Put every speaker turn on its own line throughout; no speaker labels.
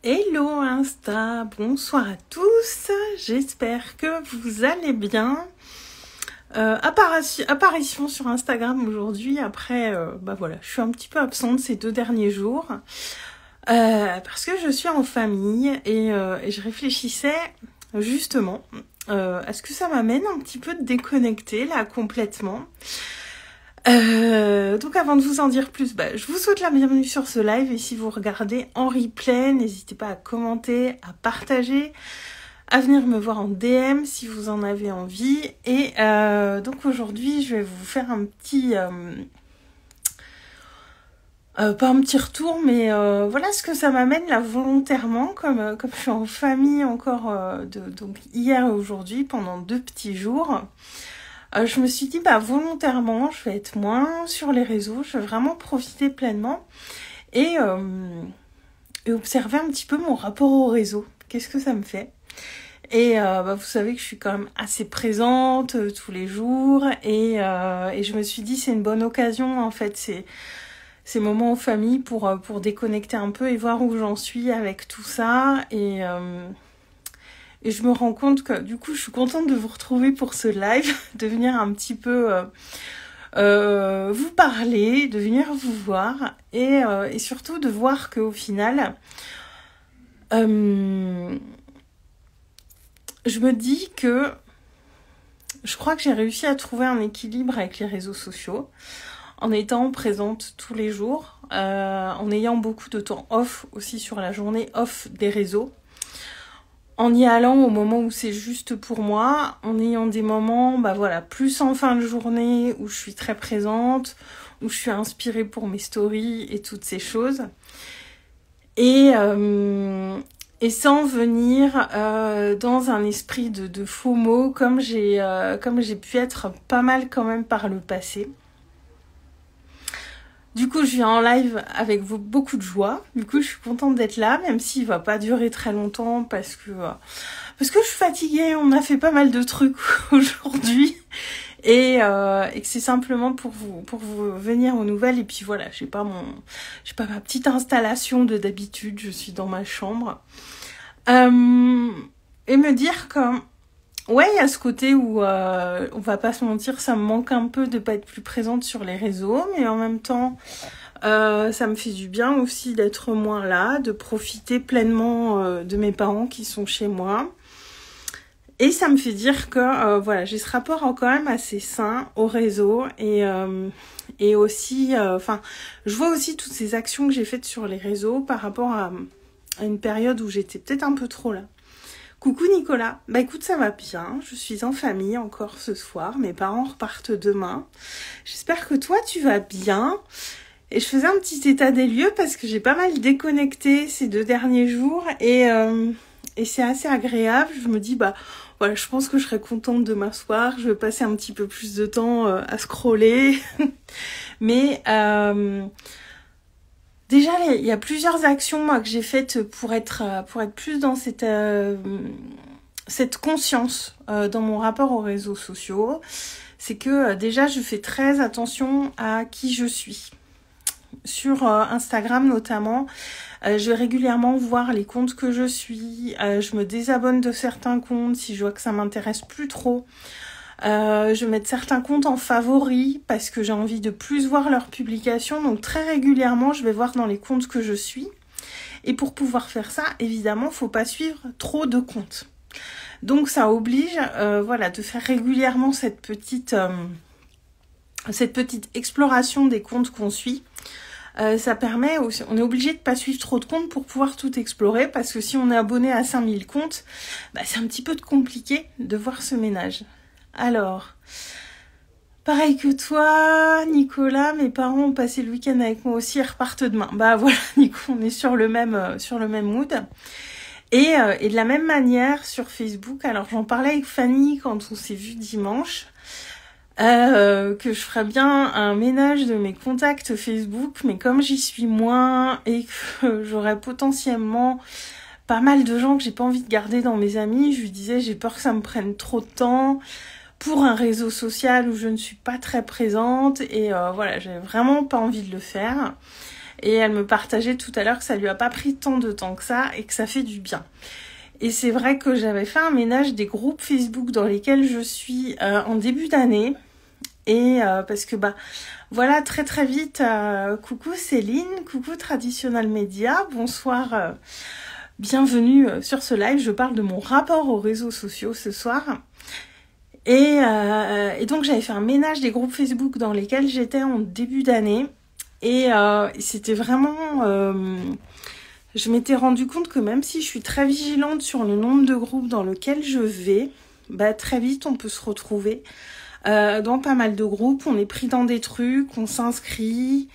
Hello Insta, bonsoir à tous, j'espère que vous allez bien. Apparition sur Instagram aujourd'hui, après, voilà, je suis un petit peu absente ces 2 derniers jours, parce que je suis en famille et je réfléchissais justement à ce que ça m'amène un petit peu de déconnecter là complètement. Donc avant de vous en dire plus, je vous souhaite la bienvenue sur ce live et si vous regardez en replay, n'hésitez pas à commenter, à partager, à venir me voir en DM si vous en avez envie. Et donc aujourd'hui, je vais vous faire un petit... pas un petit retour, mais voilà ce que ça m'amène là volontairement, comme je suis en famille encore donc hier et aujourd'hui pendant 2 petits jours. Je me suis dit, volontairement, je vais être moins sur les réseaux, je vais vraiment profiter pleinement et observer un petit peu mon rapport au réseau. Qu'est-ce que ça me fait? Et vous savez que je suis quand même assez présente tous les jours et je me suis dit, c'est une bonne occasion, en fait, ces moments en famille pour déconnecter un peu et voir où j'en suis avec tout ça. Et je me rends compte que du coup, je suis contente de vous retrouver pour ce live, de venir un petit peu vous parler, de venir vous voir et surtout de voir qu'au final, je me dis que je crois que j'ai réussi à trouver un équilibre avec les réseaux sociaux en étant présente tous les jours, en ayant beaucoup de temps off aussi sur la journée off des réseaux. En y allant au moment où c'est juste pour moi, en ayant des moments, plus en fin de journée où je suis très présente, où je suis inspirée pour mes stories et toutes ces choses. Et sans venir dans un esprit de FOMO comme j'ai pu être pas mal quand même par le passé. Du coup, je viens en live avec vous beaucoup de joie. Du coup, je suis contente d'être là, même s'il va pas durer très longtemps parce que je suis fatiguée. On a fait pas mal de trucs aujourd'hui et que c'est simplement pour vous venir aux nouvelles. Et puis voilà, j'ai pas ma petite installation de d'habitude. Je suis dans ma chambre et me dire que ouais, il y a ce côté où, on va pas se mentir, ça me manque un peu de pas être plus présente sur les réseaux, mais en même temps, ça me fait du bien aussi d'être moins là, de profiter pleinement de mes parents qui sont chez moi. Et ça me fait dire que, j'ai ce rapport quand même assez sain au réseau et aussi, je vois aussi toutes ces actions que j'ai faites sur les réseaux par rapport à une période où j'étais peut-être un peu trop là. Coucou Nicolas, écoute ça va bien, je suis en famille encore ce soir, mes parents repartent demain. J'espère que toi tu vas bien. Et je faisais un petit état des lieux parce que j'ai pas mal déconnecté ces 2 derniers jours et c'est assez agréable. Je me dis je pense que je serais contente de m'asseoir, je vais passer un petit peu plus de temps à scroller. Mais déjà, il y a plusieurs actions moi que j'ai faites pour être plus dans cette conscience dans mon rapport aux réseaux sociaux. C'est que déjà, je fais très attention à qui je suis. Sur Instagram notamment, je vais régulièrement voir les comptes que je suis. Je me désabonne de certains comptes si je vois que ça m'intéresse plus trop. Je vais mettre certains comptes en favoris parce que j'ai envie de plus voir leurs publications. Donc très régulièrement, je vais voir dans les comptes que je suis. Et pour pouvoir faire ça, évidemment, faut pas suivre trop de comptes. Donc ça oblige de faire régulièrement cette petite exploration des comptes qu'on suit. Ça permet aussi, on est obligé de pas suivre trop de comptes pour pouvoir tout explorer parce que si on est abonné à 5000 comptes, c'est un petit peu compliqué de voir ce ménage. Alors, pareil que toi, Nicolas, mes parents ont passé le week-end avec moi aussi, ils repartent demain. Voilà, Nico, on est sur le même mood. Et de la même manière sur Facebook, alors j'en parlais avec Fanny quand on s'est vu dimanche, que je ferais bien un ménage de mes contacts Facebook, mais comme j'y suis moins et que j'aurais potentiellement pas mal de gens que j'ai pas envie de garder dans mes amis, je lui disais j'ai peur que ça me prenne trop de temps pour un réseau social où je ne suis pas très présente et j'ai vraiment pas envie de le faire. Et elle me partageait tout à l'heure que ça lui a pas pris tant de temps que ça et que ça fait du bien. Et c'est vrai que j'avais fait un ménage des groupes Facebook dans lesquels je suis en début d'année. Et parce que voilà, très très vite, coucou Céline, coucou Traditional Media, bonsoir, bienvenue sur ce live. Je parle de mon rapport aux réseaux sociaux ce soir. Et donc j'avais fait un ménage des groupes Facebook dans lesquels j'étais en début d'année. Et c'était vraiment... je m'étais rendu compte que même si je suis très vigilante sur le nombre de groupes dans lesquels je vais, très vite on peut se retrouver dans pas mal de groupes. On est pris dans des trucs, on s'inscrit,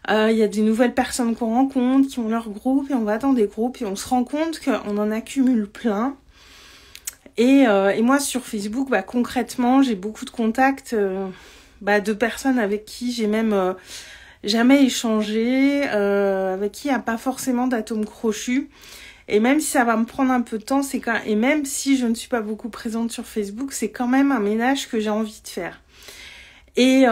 il y a des nouvelles personnes qu'on rencontre qui ont leur groupe et on va dans des groupes et on se rend compte qu'on en accumule plein. Et moi sur Facebook, concrètement, j'ai beaucoup de contacts de personnes avec qui j'ai même jamais échangé, avec qui il n'y a pas forcément d'atomes crochus. Et même si ça va me prendre un peu de temps, et même si je ne suis pas beaucoup présente sur Facebook, c'est quand même un ménage que j'ai envie de faire. Et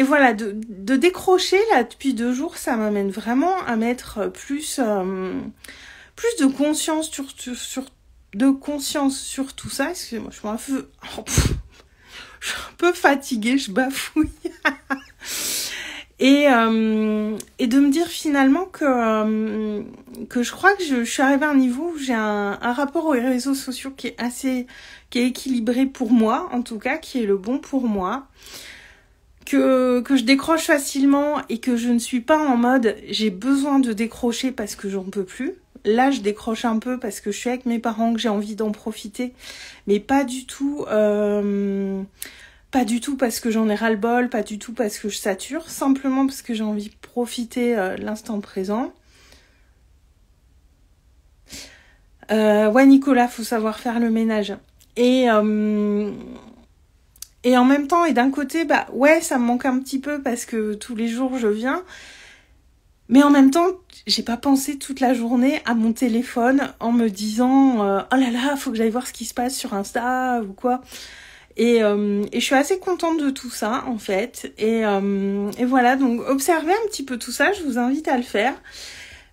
voilà, de décrocher là depuis 2 jours, ça m'amène vraiment à mettre plus de conscience sur tout ça. Excusez-moi, je suis un peu fatiguée, je bafouille. Et de me dire finalement que je crois que je suis arrivée à un niveau où j'ai un rapport aux réseaux sociaux qui est équilibré pour moi, en tout cas, qui est le bon pour moi, que je décroche facilement et que je ne suis pas en mode j'ai besoin de décrocher parce que j'en peux plus. Là, je décroche un peu parce que je suis avec mes parents, que j'ai envie d'en profiter, mais pas du tout... Pas du tout parce que j'en ai ras-le-bol, pas du tout parce que je sature, simplement parce que j'ai envie de profiter de l'instant présent. Ouais, Nicolas, faut savoir faire le ménage. Et en même temps, et d'un côté, ouais, ça me manque un petit peu parce que tous les jours je viens. Mais en même temps, j'ai pas pensé toute la journée à mon téléphone en me disant oh là là, faut que j'aille voir ce qui se passe sur Insta ou quoi. Et je suis assez contente de tout ça, en fait. Et voilà, donc observez un petit peu tout ça, je vous invite à le faire.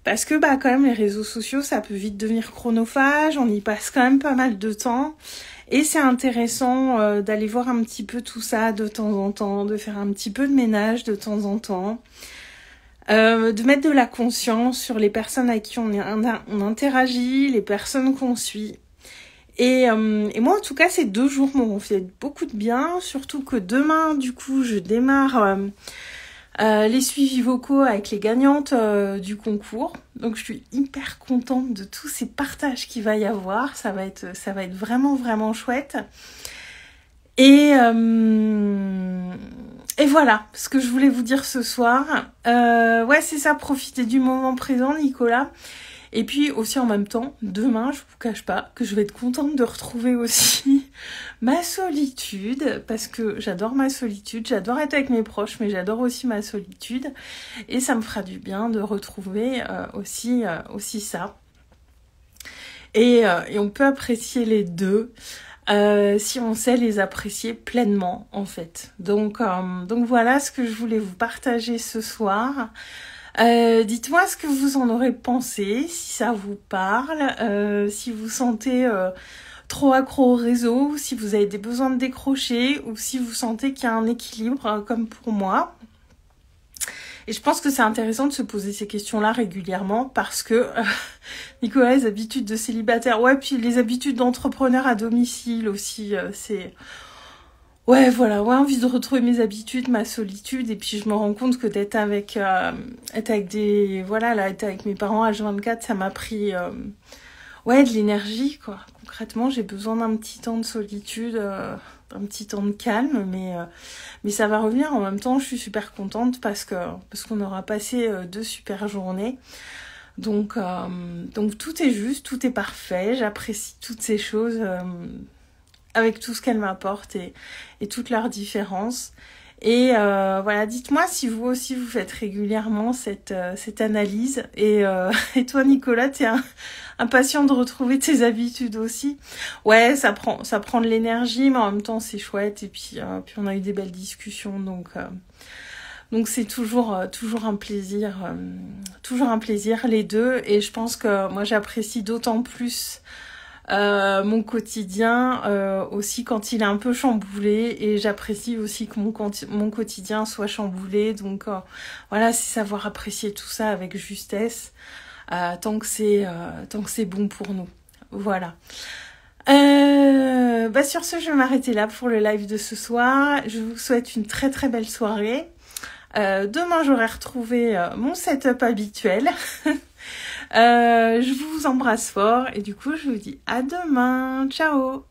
Parce que quand même, les réseaux sociaux, ça peut vite devenir chronophage, on y passe quand même pas mal de temps. Et c'est intéressant d'aller voir un petit peu tout ça de temps en temps, de faire un petit peu de ménage de temps en temps. De mettre de la conscience sur les personnes avec qui on interagit, les personnes qu'on suit. Et moi, en tout cas, ces 2 jours m'ont fait beaucoup de bien, surtout que demain, du coup, je démarre les suivis vocaux avec les gagnantes du concours. Donc, je suis hyper contente de tous ces partages qu'il va y avoir. Ça va être vraiment, vraiment chouette. Et voilà, ce que je voulais vous dire ce soir. Ouais, c'est ça, profiter du moment présent, Nicolas. Et puis aussi en même temps, demain, je vous cache pas que je vais être contente de retrouver aussi ma solitude, parce que j'adore ma solitude, j'adore être avec mes proches, mais j'adore aussi ma solitude, et ça me fera du bien de retrouver aussi ça. Et on peut apprécier les deux si on sait les apprécier pleinement, en fait. Donc voilà ce que je voulais vous partager ce soir. Dites-moi ce que vous en aurez pensé, si ça vous parle, si vous sentez trop accro au réseau, ou si vous avez des besoins de décrocher, ou si vous sentez qu'il y a un équilibre comme pour moi. Et je pense que c'est intéressant de se poser ces questions-là régulièrement parce que, Nicolas, les habitudes de célibataire, ouais, puis les habitudes d'entrepreneur à domicile aussi, c'est... Ouais, voilà, ouais, envie de retrouver mes habitudes, ma solitude, et puis je me rends compte que d'être avec mes parents H24, ça m'a pris, de l'énergie, quoi. Concrètement, j'ai besoin d'un petit temps de solitude, d'un petit temps de calme, mais ça va revenir. En même temps, je suis super contente parce qu'on aura passé 2 super journées. Donc tout est juste, tout est parfait, j'apprécie toutes ces choses, avec tout ce qu'elles m'apportent et toutes leurs différences. Et voilà, dites-moi si vous aussi vous faites régulièrement cette analyse. Et toi, Nicolas, t'es impatient de retrouver tes habitudes aussi. Ouais, ça prend de l'énergie, mais en même temps c'est chouette. Et puis on a eu des belles discussions, donc Donc c'est toujours un plaisir les deux. Et je pense que moi j'apprécie d'autant plus mon quotidien aussi quand il est un peu chamboulé, et j'apprécie aussi que mon quotidien soit chamboulé. Donc voilà, c'est savoir apprécier tout ça avec justesse, tant que c'est bon pour nous. Voilà. Sur ce, je vais m'arrêter là pour le live de ce soir. Je vous souhaite une très très belle soirée. Demain, j'aurai retrouvé mon setup habituel. Je vous embrasse fort et du coup, je vous dis à demain. Ciao!